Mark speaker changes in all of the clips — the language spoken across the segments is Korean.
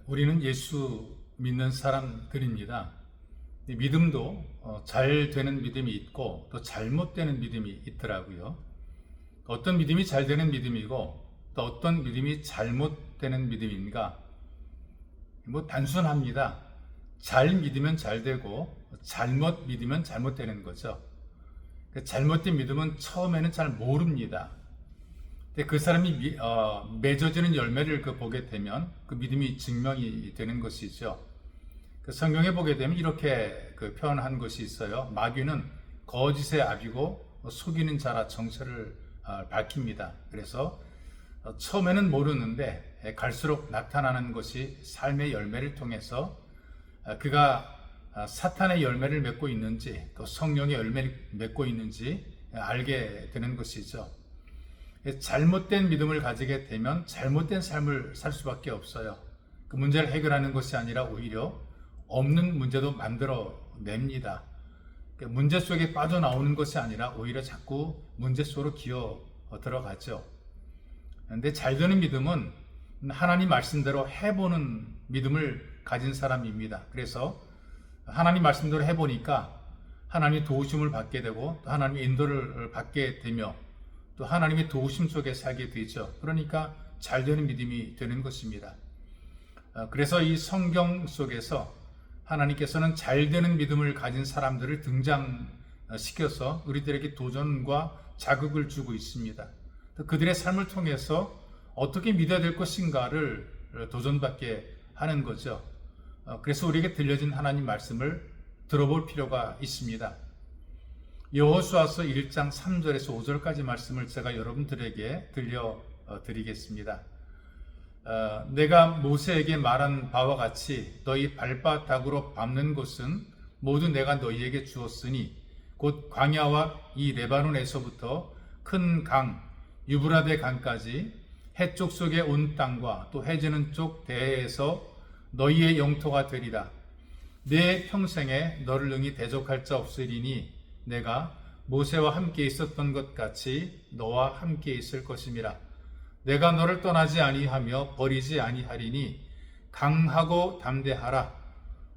Speaker 1: 우리는 예수 믿는 사람들입니다. 믿음도 잘 되는 믿음이 있고 또 잘못되는 믿음이 있더라고요. 어떤 믿음이 잘 되는 믿음이고 또 어떤 믿음이 잘못되는 믿음인가? 단순합니다. 잘 믿으면 잘 되고 잘못 믿으면 잘못되는 거죠. 잘못된 믿음은 처음에는 잘 모릅니다. 근데 그 사람이 맺어지는 열매를 보게 되면 그 믿음이 증명이 되는 것이죠. 성경에 보게 되면 이렇게 표현한 것이 있어요. 마귀는 거짓의 아비고 속이는 자라 정체를 밝힙니다. 그래서 처음에는 모르는데 갈수록 나타나는 것이 삶의 열매를 통해서 그가 사탄의 열매를 맺고 있는지 또 성령의 열매를 맺고 있는지 알게 되는 것이죠. 잘못된 믿음을 가지게 되면 잘못된 삶을 살 수밖에 없어요. 그 문제를 해결하는 것이 아니라 오히려 없는 문제도 만들어 냅니다. 문제 속에 빠져나오는 것이 아니라 오히려 자꾸 문제 속으로 기어 들어가죠. 그런데 잘 되는 믿음은 하나님 말씀대로 해보는 믿음을 가진 사람입니다. 그래서 하나님 말씀대로 해보니까 하나님의 도우심을 받게 되고 또 하나님의 인도를 받게 되며 또 하나님의 도우심 속에 살게 되죠. 그러니까 잘 되는 믿음이 되는 것입니다. 그래서 이 성경 속에서 하나님께서는 잘 되는 믿음을 가진 사람들을 등장시켜서 우리들에게 도전과 자극을 주고 있습니다. 그들의 삶을 통해서 어떻게 믿어야 될 것인가를 도전받게 하는 거죠. 그래서 우리에게 들려진 하나님 말씀을 들어볼 필요가 있습니다. 여호수아서 1장 3절에서 5절까지 말씀을 제가 여러분들에게 들려드리겠습니다. 내가 모세에게 말한 바와 같이 너희 발바닥으로 밟는 곳은 모두 내가 너희에게 주었으니 곧 광야와 이 레바논에서부터 큰 강 유브라데 강까지 해쪽 속의 온 땅과 또 해지는 쪽 대해에서 너희의 영토가 되리라. 내 평생에 너를 능히 대적할 자 없으리니 내가 모세와 함께 있었던 것 같이 너와 함께 있을 것임이라. 내가 너를 떠나지 아니하며 버리지 아니하리니 강하고 담대하라.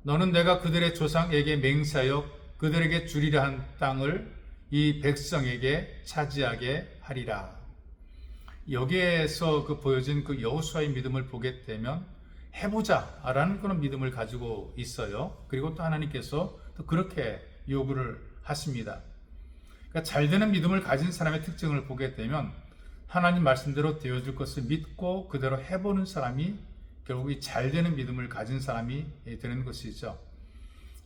Speaker 1: 너는 내가 그들의 조상에게 맹세하여 그들에게 주리라 한 땅을 이 백성에게 차지하게 하리라. 여기에서 보여진 여호수아의 믿음을 보게 되면 해보자라는 그런 믿음을 가지고 있어요. 그리고 또 하나님께서 또 그렇게 요구를 하십니다. 그러니까 잘 되는 믿음을 가진 사람의 특징을 보게 되면 하나님 말씀대로 되어줄 것을 믿고 그대로 해보는 사람이 결국 이 잘 되는 믿음을 가진 사람이 되는 것이죠.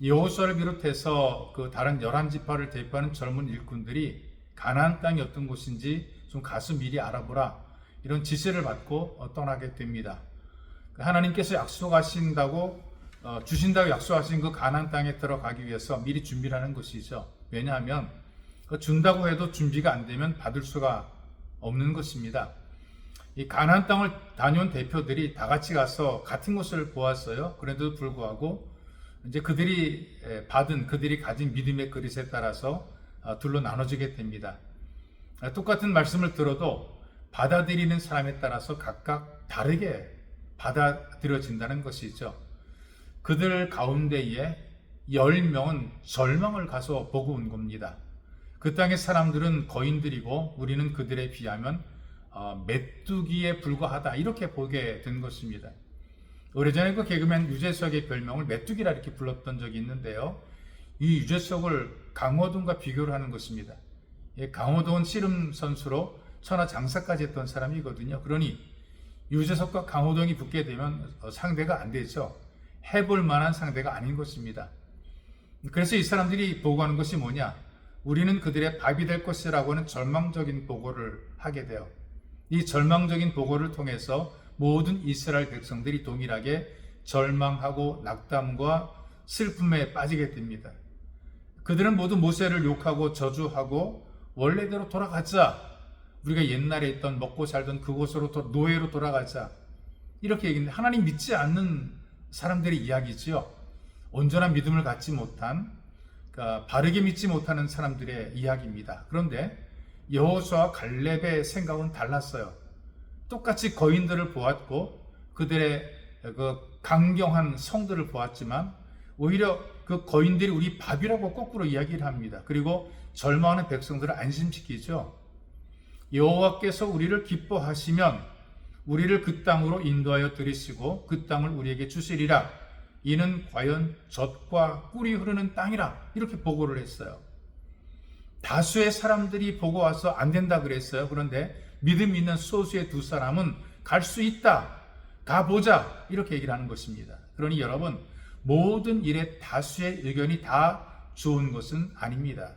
Speaker 1: 여호수아를 비롯해서 다른 11지파를 대표하는 젊은 일꾼들이 가나안 땅이 어떤 곳인지 좀 가서 미리 알아보라 이런 지시를 받고 떠나게 됩니다. 하나님께서 약속하신다고 주신다고 약속하신 그 가나안 땅에 들어가기 위해서 미리 준비를 하는 것이죠. 왜냐하면 준다고 해도 준비가 안 되면 받을 수가 없는 것입니다. 이 가나안 땅을 다녀온 대표들이 다 같이 가서 같은 것을 보았어요. 그런데도 불구하고 이제 그들이 가진 믿음의 그릇에 따라서 둘로 나눠지게 됩니다. 똑같은 말씀을 들어도 받아들이는 사람에 따라서 각각 다르게 받아들여진다는 것이죠. 그들 가운데에 10명은 절망을 가서 보고 온 겁니다. 그 땅의 사람들은 거인들이고 우리는 그들에 비하면 메뚜기에 불과하다 이렇게 보게 된 것입니다. 오래전에 개그맨 유재석의 별명을 메뚜기라 이렇게 불렀던 적이 있는데요. 이 유재석을 강호동과 비교를 하는 것입니다. 강호동은 씨름 선수로 천하장사까지 했던 사람이거든요. 그러니 유재석과 강호동이 붙게 되면 상대가 안 되죠. 해볼 만한 상대가 아닌 것입니다. 그래서 이 사람들이 보고하는 것이 뭐냐? 우리는 그들의 밥이 될 것이라고 하는 절망적인 보고를 하게 돼요. 이 절망적인 보고를 통해서 모든 이스라엘 백성들이 동일하게 절망하고 낙담과 슬픔에 빠지게 됩니다. 그들은 모두 모세를 욕하고 저주하고 원래대로 돌아가자. 우리가 옛날에 있던 먹고 살던 그곳으로 노예로 돌아가자. 이렇게 얘기했는데 하나님 믿지 않는 사람들의 이야기지요. 온전한 믿음을 갖지 못한 바르게 믿지 못하는 사람들의 이야기입니다. 그런데 여호수아와 갈렙의 생각은 달랐어요. 똑같이 거인들을 보았고 그들의 그 강경한 성들을 보았지만 오히려 그 거인들이 우리 밥이라고 거꾸로 이야기를 합니다. 그리고 절망하는 백성들을 안심시키죠. 여호와께서 우리를 기뻐하시면 우리를 그 땅으로 인도하여 들이시고 그 땅을 우리에게 주시리라. 이는 과연 젖과 꿀이 흐르는 땅이라. 이렇게 보고를 했어요. 다수의 사람들이 보고 와서 안 된다 그랬어요. 그런데 믿음 있는 소수의 두 사람은 갈 수 있다. 가보자. 이렇게 얘기를 하는 것입니다. 그러니 여러분, 모든 일에 다수의 의견이 다 좋은 것은 아닙니다.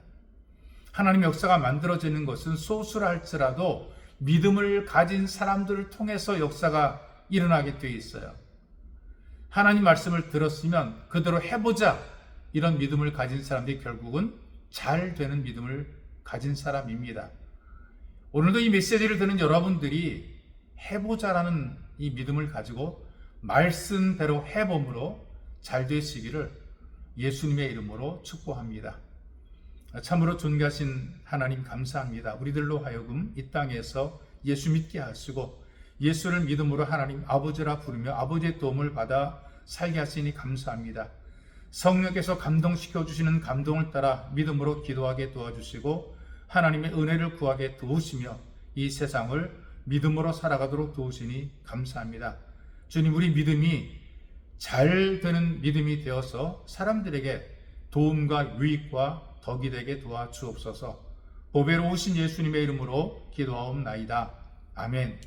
Speaker 1: 하나님의 역사가 만들어지는 것은 소수라 할지라도 믿음을 가진 사람들을 통해서 역사가 일어나게 되어 있어요. 하나님 말씀을 들었으면 그대로 해보자. 이런 믿음을 가진 사람들이 결국은 잘 되는 믿음을 가진 사람입니다. 오늘도 이 메시지를 듣는 여러분들이 해보자라는 이 믿음을 가지고 말씀대로 해봄으로 잘 되시기를 예수님의 이름으로 축복합니다. 참으로 존귀하신 하나님 감사합니다. 우리들로 하여금 이 땅에서 예수 믿게 하시고 예수를 믿음으로 하나님 아버지라 부르며 아버지의 도움을 받아 살게 하시니 감사합니다. 성령께서 감동시켜 주시는 감동을 따라 믿음으로 기도하게 도와주시고 하나님의 은혜를 구하게 도우시며 이 세상을 믿음으로 살아가도록 도우시니 감사합니다. 주님, 우리 믿음이 잘 되는 믿음이 되어서 사람들에게 도움과 유익과 덕이 되게 도와주옵소서. 보배로우신 예수님의 이름으로 기도하옵나이다. 아멘.